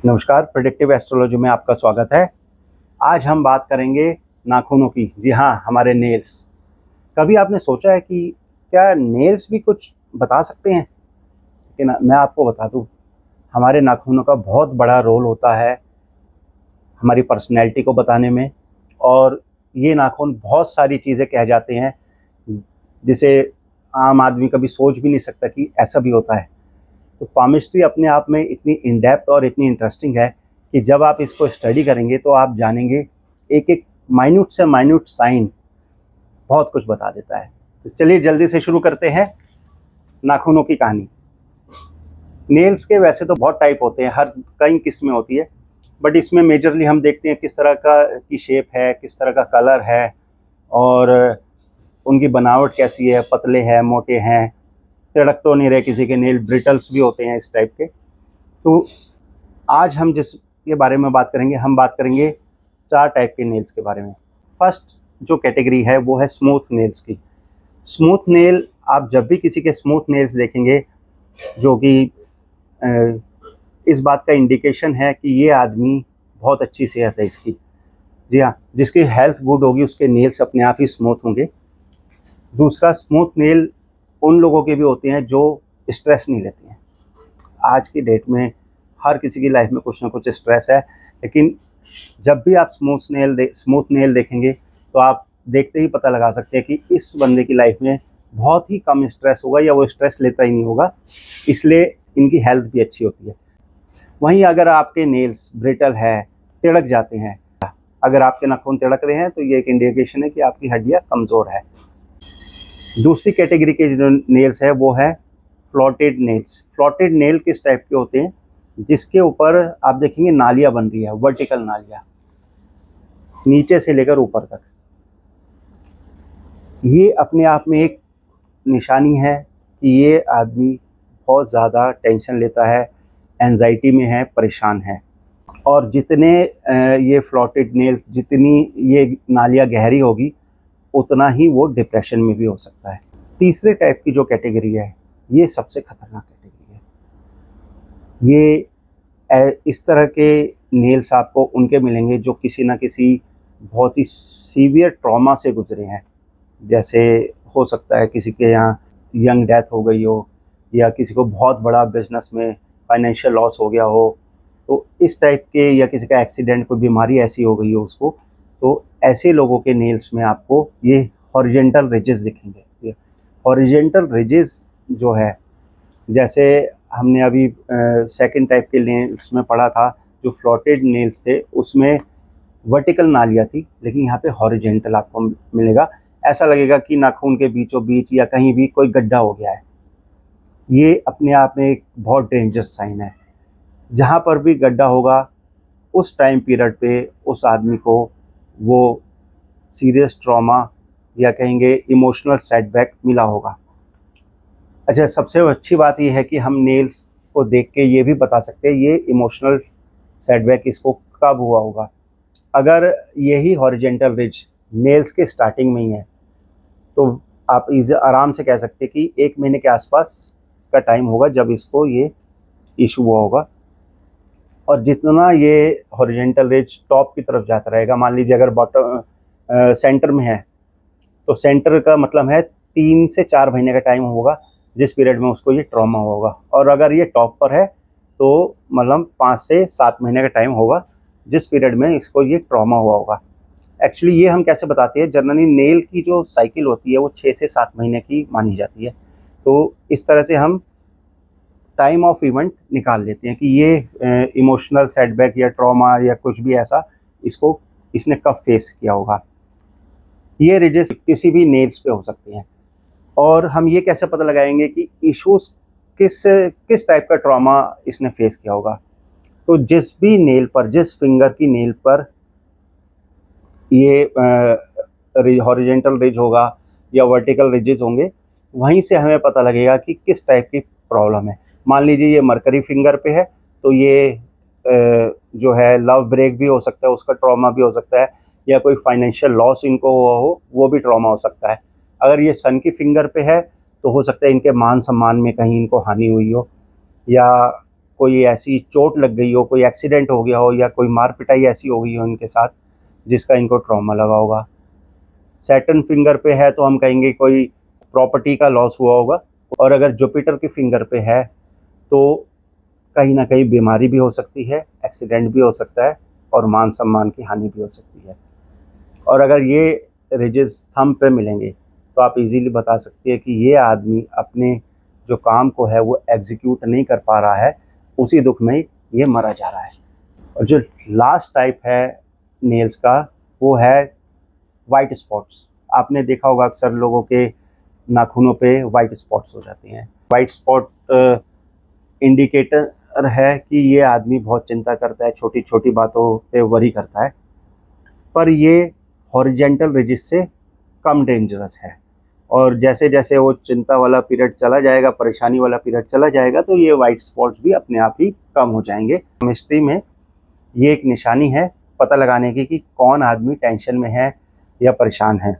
नमस्कार, predictive astrology में आपका स्वागत है। आज हम बात करेंगे नाखूनों की। जी हाँ, हमारे नेल्स। कभी आपने सोचा है कि क्या नेल्स भी कुछ बता सकते हैं? लेकिन मैं आपको बता दूं, हमारे नाखूनों का बहुत बड़ा रोल होता है हमारी पर्सनैलिटी को बताने में। और ये नाखून बहुत सारी चीज़ें कह जाते हैं जिसे आम आदमी कभी सोच भी नहीं सकता कि ऐसा भी होता है। तो पामिस्ट्री अपने आप में इतनी इन डेप्थ और इतनी इंटरेस्टिंग है कि जब आप इसको स्टडी करेंगे तो आप जानेंगे एक एक माइन्यूट से माइन्यूट साइन बहुत कुछ बता देता है। तो चलिए जल्दी से शुरू करते हैं नाखूनों की कहानी। नेल्स के वैसे तो बहुत टाइप होते हैं, हर कई किस्में होती है, बट इसमें मेजरली हम देखते हैं किस तरह का की शेप है, किस तरह का कलर है और उनकी बनावट कैसी है, पतले हैं, मोटे हैं, तिड़क तो नहीं रहे, किसी के नेल ब्रिटल्स भी होते हैं इस टाइप के। तो आज हम जिस के बारे में बात करेंगे, हम बात करेंगे 4 टाइप के नेल्स के बारे में। फर्स्ट जो कैटेगरी है वो है स्मूथ नेल्स की। स्मूथ नेल, आप जब भी किसी के स्मूथ नेल्स देखेंगे जो कि इस बात का इंडिकेशन है कि ये आदमी बहुत अच्छी सेहत है इसकी। जी हाँ, जिसकी हेल्थ गुड होगी उसके नेल्स अपने आप ही स्मूथ होंगे। दूसरा, स्मूथ नेल उन लोगों के भी होते हैं जो स्ट्रेस नहीं लेते हैं। आज की डेट में हर किसी की लाइफ में कुछ ना कुछ स्ट्रेस है, लेकिन जब भी आप स्मूथ नेल देखेंगे तो आप देखते ही पता लगा सकते हैं कि इस बंदे की लाइफ में बहुत ही कम स्ट्रेस होगा या वो स्ट्रेस लेता ही नहीं होगा, इसलिए इनकी हेल्थ भी अच्छी होती है। वहीं अगर आपके नेल्स ब्रिटल है, तिड़क जाते हैं, अगर आपके नाखून तिड़क रहे हैं तो ये एक इंडिकेशन है कि आपकी हड्डियाँ कमज़ोर है। दूसरी कैटेगरी के जो नेल्स है वो है फ्लॉटेड नेल्स। फ्लॉटेड नेल किस टाइप के होते हैं? जिसके ऊपर आप देखेंगे नालियाँ बन रही है, वर्टिकल नालियाँ, नीचे से लेकर ऊपर तक। ये अपने आप में एक निशानी है कि ये आदमी बहुत ज़्यादा टेंशन लेता है, एंजाइटी में है, परेशान है। और जितने ये फ्लॉटेड नेल्स, जितनी ये नालियाँ गहरी होगी, उतना ही वो डिप्रेशन में भी हो सकता है। तीसरे टाइप की जो कैटेगरी है, ये सबसे खतरनाक कैटेगरी है। इस तरह के नेल्स आपको उनके मिलेंगे जो किसी ना किसी बहुत ही सीवियर ट्रॉमा से गुजरे हैं। जैसे हो सकता है किसी के यहाँ यंग डेथ हो गई हो, या किसी को बहुत बड़ा बिजनेस में फाइनेंशियल लॉस हो गया हो, तो इस टाइप के, या किसी का एक्सीडेंट, कोई बीमारी ऐसी हो गई हो उसको, तो ऐसे लोगों के नेल्स में आपको ये हॉरिजेंटल रिजेस दिखेंगे। हॉरिजेंटल रिजेस जो है, जैसे हमने अभी सेकंड टाइप के नेल्स में पढ़ा था, जो फ्लॉटेड नेल्स थे उसमें वर्टिकल नालियाँ थी, लेकिन यहाँ पे हॉरिजेंटल आपको मिलेगा। ऐसा लगेगा कि नाखून के बीचों बीच या कहीं भी कोई गड्ढा हो गया है। ये अपने आप में एक बहुत डेंजरस साइन है। जहाँ पर भी गड्ढा होगा उस टाइम पीरियड पे उस आदमी को वो सीरियस ट्रॉमा या कहेंगे इमोशनल सेटबैक मिला होगा। अच्छा, सबसे अच्छी बात यह है कि हम नेल्स को देख के ये भी बता सकते हैं ये इमोशनल सेटबैक इसको कब हुआ होगा। अगर यही हॉरिजेंटल रिज नेल्स के स्टार्टिंग में ही है तो आप इसे आराम से कह सकते हैं कि 1 महीने के आसपास का टाइम होगा जब इसको ये इशू हुआ होगा। और जितना ये हॉरिजेंटल रिज टॉप की तरफ जाता रहेगा, मान लीजिए अगर बॉटम सेंटर में है तो सेंटर का मतलब है 3 से 4 महीने का टाइम होगा जिस पीरियड में उसको ये ट्रॉमा होगा। और अगर ये टॉप पर है तो मतलब 5 से 7 महीने का टाइम होगा जिस पीरियड में इसको ये ट्रॉमा हुआ होगा। एक्चुअली ये हम कैसे बताते हैं, जनरली नेल की जो साइकिल होती है वो 6 से 7 महीने की मानी जाती है। तो इस तरह से हम टाइम ऑफ इवेंट निकाल लेते हैं कि ये इमोशनल सेटबैक या ट्रॉमा या कुछ भी ऐसा इसको इसने कब फेस किया होगा। ये रिजेस किसी भी नेल्स पे हो सकते हैं। और हम ये कैसे पता लगाएंगे कि इश्यूज किस किस टाइप का ट्रॉमा इसने फेस किया होगा। तो जिस भी नेल पर, जिस फिंगर की नेल पर ये हॉरिजेंटल रिज होगा या वर्टिकल रिजेस होंगे, वहीं से हमें पता लगेगा कि किस टाइप की प्रॉब्लम है। मान लीजिए ये मरकरी फिंगर पे है तो ये जो है लव ब्रेक भी हो सकता है, उसका ट्रॉमा भी हो सकता है, या कोई फाइनेंशियल लॉस इनको हुआ हो वो भी ट्रॉमा हो सकता है। अगर ये सन की फिंगर पे है तो हो सकता है इनके मान सम्मान में कहीं इनको हानि हुई हो, या कोई ऐसी चोट लग गई हो, कोई एक्सीडेंट हो गया हो या कोई मार पिटाई ऐसी हो गई हो इनके साथ जिसका इनको ट्रॉमा लगा होगा। सैटर्न फिंगर पे है तो हम कहेंगे कोई प्रॉपर्टी का लॉस हुआ होगा, और अगर जुपिटर की फिंगर पे है तो कहीं ना कहीं बीमारी भी हो सकती है, एक्सीडेंट भी हो सकता है और मान सम्मान की हानि भी हो सकती है। और अगर ये रिजेस थंब पे मिलेंगे तो आप इजीली बता सकते हैं कि ये आदमी अपने जो काम को है वो एग्जीक्यूट नहीं कर पा रहा है, उसी दुख में ये मरा जा रहा है। और जो लास्ट टाइप है नेल्स का वो है वाइट स्पॉट्स। आपने देखा होगा अक्सर लोगों के नाखूनों पे वाइट स्पॉट्स हो जाते हैं। वाइट स्पॉट इंडिकेटर है कि ये आदमी बहुत चिंता करता है, छोटी छोटी बातों पे वरी करता है, पर ये हॉरिजेंटल रिजिस से कम डेंजरस है। और जैसे जैसे वो चिंता वाला पीरियड चला जाएगा, परेशानी वाला पीरियड चला जाएगा, तो ये वाइट स्पॉट्स भी अपने आप ही कम हो जाएंगे। केमिस्ट्री में ये एक निशानी है पता लगाने की कि कौन आदमी टेंशन में है या परेशान है।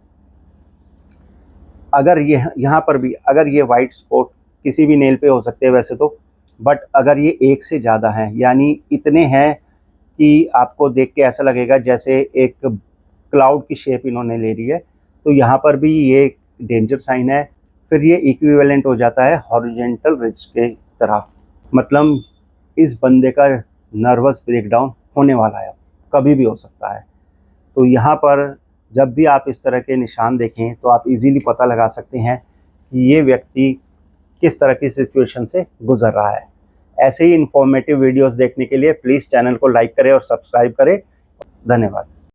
अगर ये यहाँ पर भी अगर ये वाइट स्पॉट किसी भी नेल पे हो सकते हैं वैसे तो, बट अगर ये एक से ज़्यादा हैं, यानी इतने हैं कि आपको देख के ऐसा लगेगा जैसे एक क्लाउड की शेप इन्होंने ले ली है, तो यहाँ पर भी ये डेंजर साइन है। फिर ये इक्विवेलेंट हो जाता है हॉरिजेंटल रिज के तरह, मतलब इस बंदे का नर्वस ब्रेकडाउन होने वाला है, कभी भी हो सकता है। तो यहाँ पर जब भी आप इस तरह के निशान देखें तो आप इजीली पता लगा सकते हैं कि ये व्यक्ति किस तरह की सिचुएशन से गुजर रहा है। ऐसे ही इंफॉर्मेटिव वीडियोस देखने के लिए प्लीज़ चैनल को लाइक करें और सब्सक्राइब करें। धन्यवाद।